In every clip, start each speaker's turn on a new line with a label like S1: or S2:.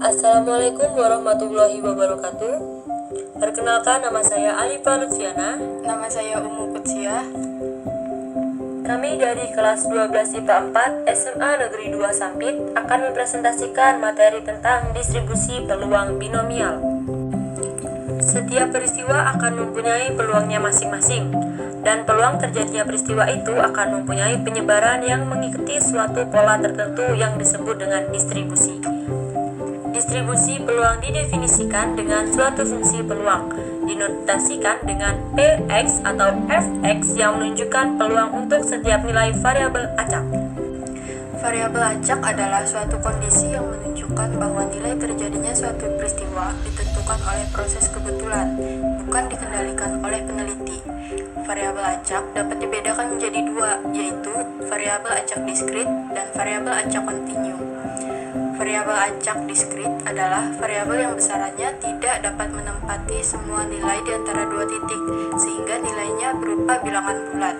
S1: Assalamualaikum warahmatullahi wabarakatuh. Perkenalkan, nama saya Alifa Lutfiana.
S2: Nama saya Umu Kutsia.
S1: Kami dari kelas 12 IPA 4 SMA Negeri 2 Sampit akan mempresentasikan materi tentang distribusi peluang binomial. Setiap peristiwa akan mempunyai peluangnya masing-masing, dan peluang terjadinya peristiwa itu akan mempunyai penyebaran yang mengikuti suatu pola tertentu yang disebut dengan distribusi. Distribusi peluang didefinisikan dengan suatu fungsi peluang, dinotasikan dengan Px atau Fx yang menunjukkan peluang untuk setiap nilai variabel acak.
S2: Variabel acak adalah suatu kondisi yang menunjukkan bahwa nilai terjadinya suatu peristiwa ditentukan oleh proses kebetulan, bukan dikendalikan oleh peneliti. Variabel acak dapat dibedakan menjadi dua, yaitu variabel acak diskrit dan variabel acak kontinu. Variabel acak diskrit adalah variabel yang besarannya tidak dapat menempati semua nilai di antara dua titik, sehingga nilainya berupa bilangan bulat.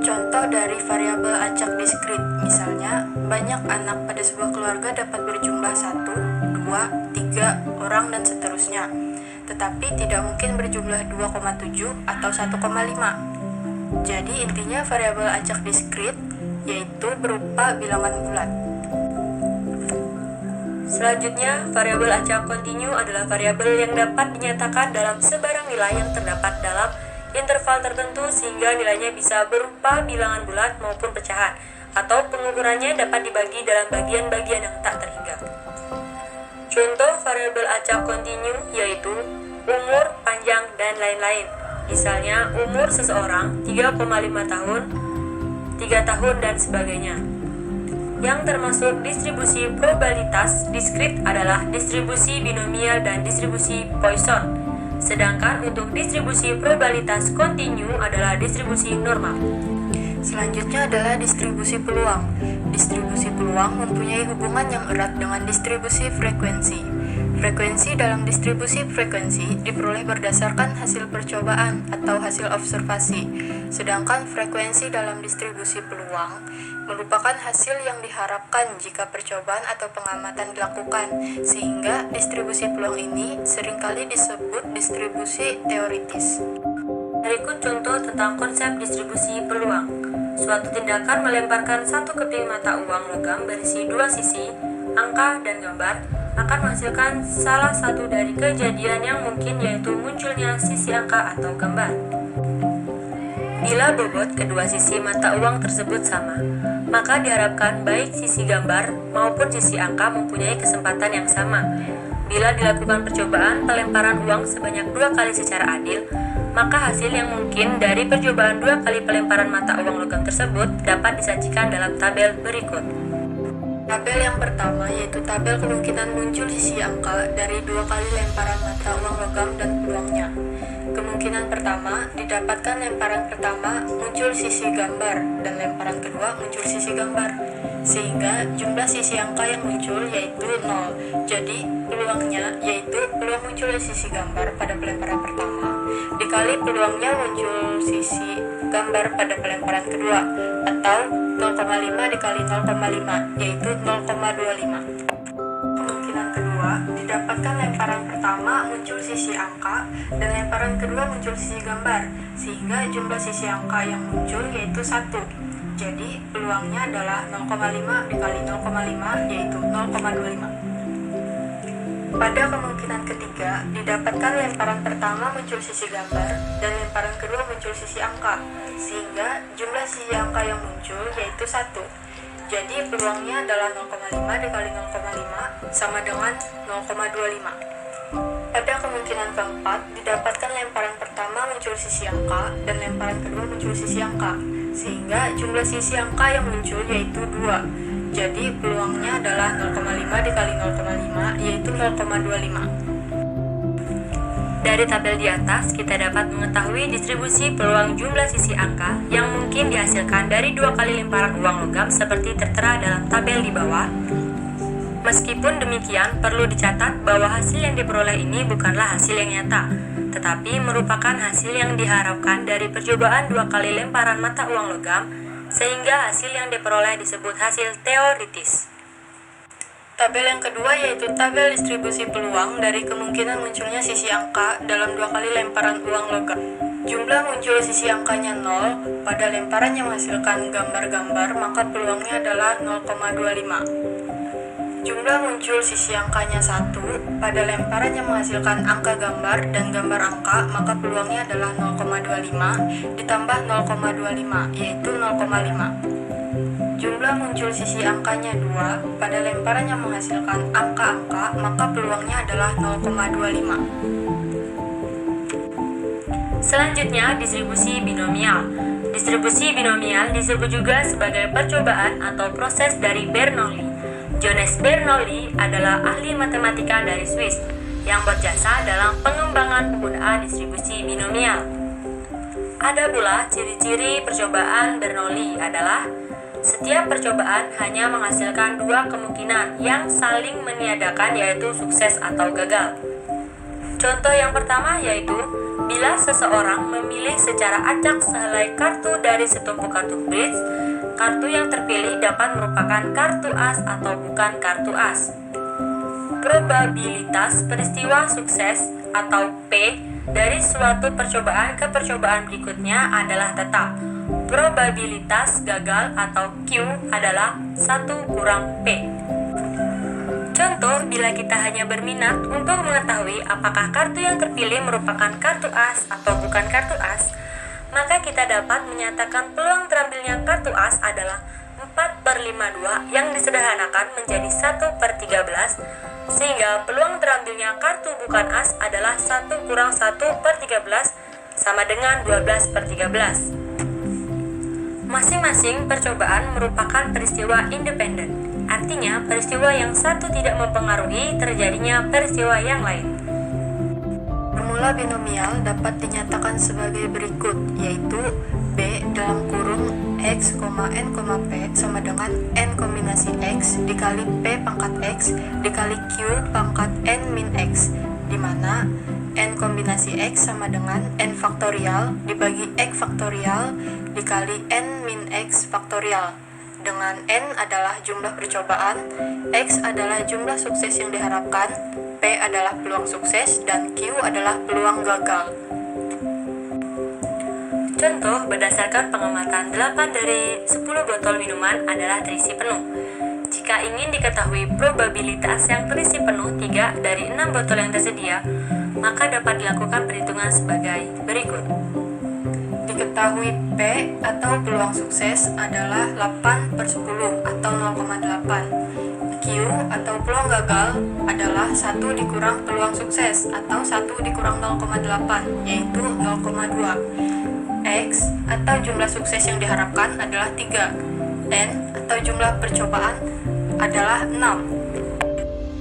S2: Contoh dari variabel acak diskrit, misalnya, banyak anak pada sebuah keluarga dapat berjumlah 1, 2, 3 orang dan seterusnya, tetapi tidak mungkin berjumlah 2,7 atau 1,5. Jadi intinya variabel acak diskrit yaitu berupa bilangan bulat.
S1: Selanjutnya, variabel acak kontinu adalah variabel yang dapat dinyatakan dalam sebarang nilai yang terdapat dalam interval tertentu sehingga nilainya bisa berupa bilangan bulat maupun pecahan, atau pengukurannya dapat dibagi dalam bagian-bagian yang tak terhingga. Contoh variabel acak kontinu yaitu umur, panjang, dan lain-lain. Misalnya umur seseorang 3,5 tahun, 3 tahun, dan sebagainya. Yang termasuk distribusi probabilitas diskrit adalah distribusi binomial dan distribusi Poisson. Sedangkan untuk distribusi probabilitas kontinu adalah distribusi normal.
S2: Selanjutnya adalah distribusi peluang. Distribusi peluang mempunyai hubungan yang erat dengan distribusi frekuensi. Frekuensi dalam distribusi frekuensi diperoleh berdasarkan hasil percobaan atau hasil observasi, sedangkan frekuensi dalam distribusi peluang merupakan hasil yang diharapkan jika percobaan atau pengamatan dilakukan, sehingga distribusi peluang ini seringkali disebut distribusi teoritis.
S1: Berikut contoh tentang konsep distribusi peluang. Suatu tindakan melemparkan satu keping mata uang logam berisi dua sisi, angka dan gambar, akan menghasilkan salah satu dari kejadian yang mungkin, yaitu munculnya sisi angka atau gambar. Bila bobot kedua sisi mata uang tersebut sama, maka diharapkan baik sisi gambar maupun sisi angka mempunyai kesempatan yang sama. Bila dilakukan percobaan pelemparan uang sebanyak 2 kali secara adil, maka hasil yang mungkin dari percobaan 2 kali pelemparan mata uang logam tersebut dapat disajikan dalam tabel berikut.
S2: Tabel yang pertama yaitu tabel kemungkinan muncul sisi angka dari 2 kali lemparan mata uang logam dan peluangnya. Kemungkinan pertama didapatkan lemparan pertama muncul sisi gambar dan lemparan kedua muncul sisi gambar, sehingga jumlah sisi angka yang muncul yaitu 0. Jadi peluangnya yaitu peluang muncul sisi gambar pada pelemparan pertama dikali peluangnya muncul sisi gambar pada pelemparan kedua, atau 0,5 dikali 0,5 yaitu 0,25. Kemungkinan kedua didapatkan lemparan pertama muncul sisi angka dan lemparan kedua muncul sisi gambar, sehingga jumlah sisi angka yang muncul yaitu 1. Jadi peluangnya adalah 0,5 dikali 0,5 yaitu 0,25. Pada kemungkinan ketiga, didapatkan lemparan pertama muncul sisi gambar dan lemparan kedua muncul sisi angka, sehingga jumlah sisi angka yang muncul yaitu 1. Jadi peluangnya adalah 0,5 dikali 0,5 sama dengan 0,25. Pada kemungkinan keempat, didapatkan lemparan pertama muncul sisi angka dan lemparan kedua muncul sisi angka, sehingga jumlah sisi angka yang muncul yaitu 2. Jadi peluangnya adalah 0,5 dikali 0,5 yaitu 0,25.
S1: Dari tabel di atas, kita dapat mengetahui distribusi peluang jumlah sisi angka yang mungkin dihasilkan dari 2 kali lemparan uang logam seperti tertera dalam tabel di bawah. Meskipun demikian, perlu dicatat bahwa hasil yang diperoleh ini bukanlah hasil yang nyata, tetapi merupakan hasil yang diharapkan dari percobaan 2 kali lemparan mata uang logam, sehingga hasil yang diperoleh disebut hasil teoritis.
S2: Tabel yang kedua yaitu tabel distribusi peluang dari kemungkinan munculnya sisi angka dalam 2 kali lemparan uang logam. Jumlah muncul sisi angkanya 0 pada lemparan yang menghasilkan gambar-gambar, maka peluangnya adalah 0,25. Jumlah muncul sisi angkanya 1 pada lemparan yang menghasilkan angka gambar dan gambar angka, maka peluangnya adalah 0,25 ditambah 0,25 yaitu 0,5. Jumlah muncul sisi angkanya 2 pada lemparan yang menghasilkan angka-angka, maka peluangnya adalah 0,25.
S1: Selanjutnya, distribusi binomial. Distribusi binomial disebut juga sebagai percobaan atau proses dari Bernoulli. Johannes Bernoulli adalah ahli matematika dari Swiss yang berjasa dalam pengembangan penggunaan distribusi binomial. Ada pula ciri-ciri percobaan Bernoulli adalah setiap percobaan hanya menghasilkan dua kemungkinan yang saling meniadakan, yaitu sukses atau gagal. Contoh yang pertama yaitu bila seseorang memilih secara acak sehelai kartu dari setumpuk kartu bridge, kartu yang terpilih dapat merupakan kartu as atau bukan kartu as. Probabilitas peristiwa sukses atau P dari suatu percobaan ke percobaan berikutnya adalah tetap. Probabilitas gagal atau Q adalah 1 kurang P. Contoh, bila kita hanya berminat untuk mengetahui apakah kartu yang terpilih merupakan kartu as atau bukan kartu as, maka kita dapat menyatakan peluang terambilnya kartu as adalah 4/52 yang disederhanakan menjadi 1/13, sehingga peluang terambilnya kartu bukan as adalah 1 kurang 1/13 sama dengan 12/13. Masing-masing percobaan merupakan peristiwa independen, artinya peristiwa yang satu tidak mempengaruhi terjadinya peristiwa yang lain.
S2: Formula binomial dapat dinyatakan sebagai berikut, yaitu B dalam kurung X, N, P sama dengan N kombinasi X dikali P pangkat X dikali Q pangkat N min X, di mana N kombinasi X sama dengan N faktorial dibagi X faktorial dikali N min X faktorial, dengan N adalah jumlah percobaan, X adalah jumlah sukses yang diharapkan, P adalah peluang sukses, dan Q adalah peluang gagal.
S1: Contoh, berdasarkan pengamatan 8 dari 10 botol minuman adalah terisi penuh. Jika ingin diketahui probabilitas yang terisi penuh 3 dari 6 botol yang tersedia, maka dapat dilakukan perhitungan sebagai berikut.
S2: Diketahui P atau peluang sukses adalah 8/10 atau 0,8. Q atau peluang gagal adalah 1 dikurang peluang sukses atau 1 dikurang 0,8 yaitu 0,2. X atau jumlah sukses yang diharapkan adalah 3. N atau jumlah percobaan adalah 6.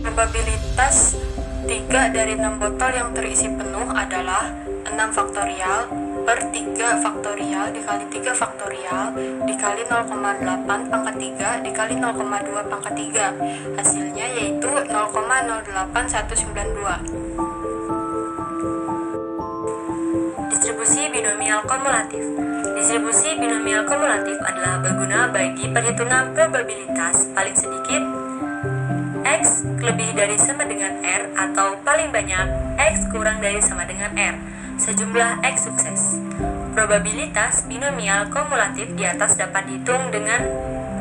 S2: Probabilitas 3 dari 6 botol yang terisi penuh adalah 6 faktorial per 3 faktorial dikali 3 faktorial dikali 0,8 pangkat 3 dikali 0,2 pangkat 3. Hasilnya yaitu 0,08192.
S1: Distribusi binomial kumulatif. Distribusi binomial kumulatif adalah berguna bagi perhitungan probabilitas paling sedikit X lebih dari sama dengan R atau paling banyak X kurang dari sama dengan R, sejumlah X sukses. Probabilitas binomial kumulatif di atas dapat dihitung dengan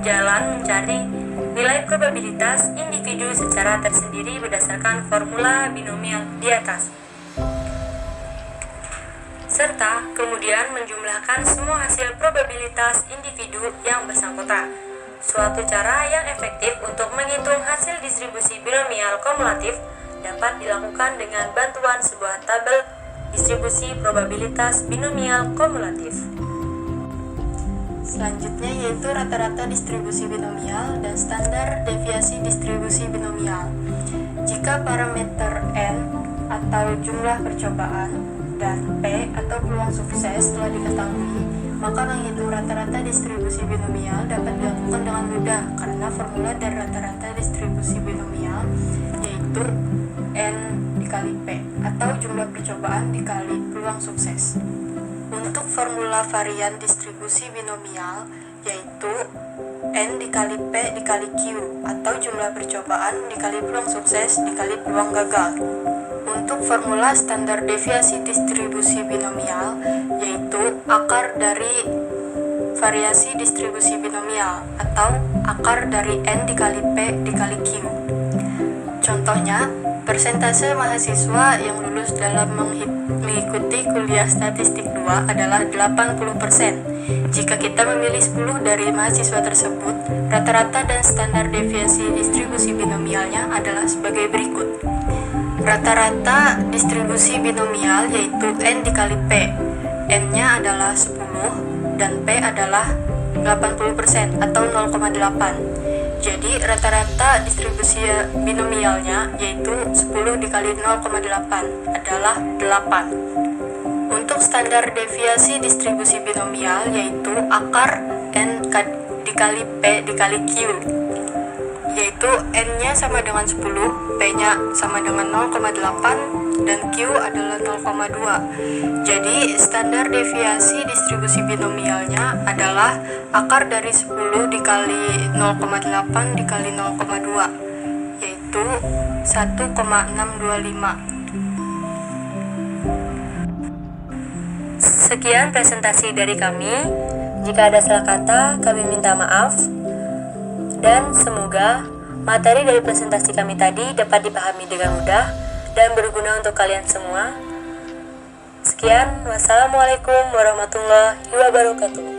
S1: jalan mencari nilai probabilitas individu secara tersendiri berdasarkan formula binomial di atas, serta kemudian menjumlahkan semua hasil probabilitas individu yang bersangkutan. Suatu cara yang efektif untuk menghitung hasil distribusi binomial kumulatif dapat dilakukan dengan bantuan sebuah tabel distribusi probabilitas binomial kumulatif.
S2: Selanjutnya yaitu rata-rata distribusi binomial dan standar deviasi distribusi binomial. Jika parameter N atau jumlah percobaan dan P atau peluang sukses telah diketahui, maka menghitung rata-rata distribusi binomial dapat dilakukan dengan mudah karena formula dari rata-rata distribusi binomial yaitu N dikali P atau jumlah percobaan dikali peluang sukses. Untuk formula varian distribusi binomial yaitu N dikali P dikali Q, atau jumlah percobaan dikali peluang sukses dikali peluang gagal. Untuk formula standar deviasi distribusi binomial, yaitu akar dari variasi distribusi binomial, atau akar dari N dikali P dikali Q. Contohnya, persentase mahasiswa yang lulus dalam mengikuti kuliah statistik 2 adalah 80%. Jika kita memilih 10 dari mahasiswa tersebut, rata-rata dan standar deviasi distribusi binomialnya adalah sebagai berikut. Rata-rata distribusi binomial yaitu N dikali P. N-nya adalah 10 dan P adalah 80% atau 0,8. Jadi rata-rata distribusi binomialnya yaitu 10 dikali 0,8 adalah 8. Untuk standar deviasi distribusi binomial yaitu akar N dikali P dikali Q, yaitu N-nya sama dengan 10, P-nya sama dengan 0,8, dan Q adalah 0,2. Jadi standar deviasi distribusi binomialnya adalah akar dari 10 dikali 0,8 dikali 0,2, yaitu 1,625.
S1: Sekian presentasi dari kami. Jika ada salah kata, kami minta maaf. Dan semoga materi dari presentasi kami tadi dapat dipahami dengan mudah dan berguna untuk kalian semua. Sekian, wassalamualaikum warahmatullahi wabarakatuh.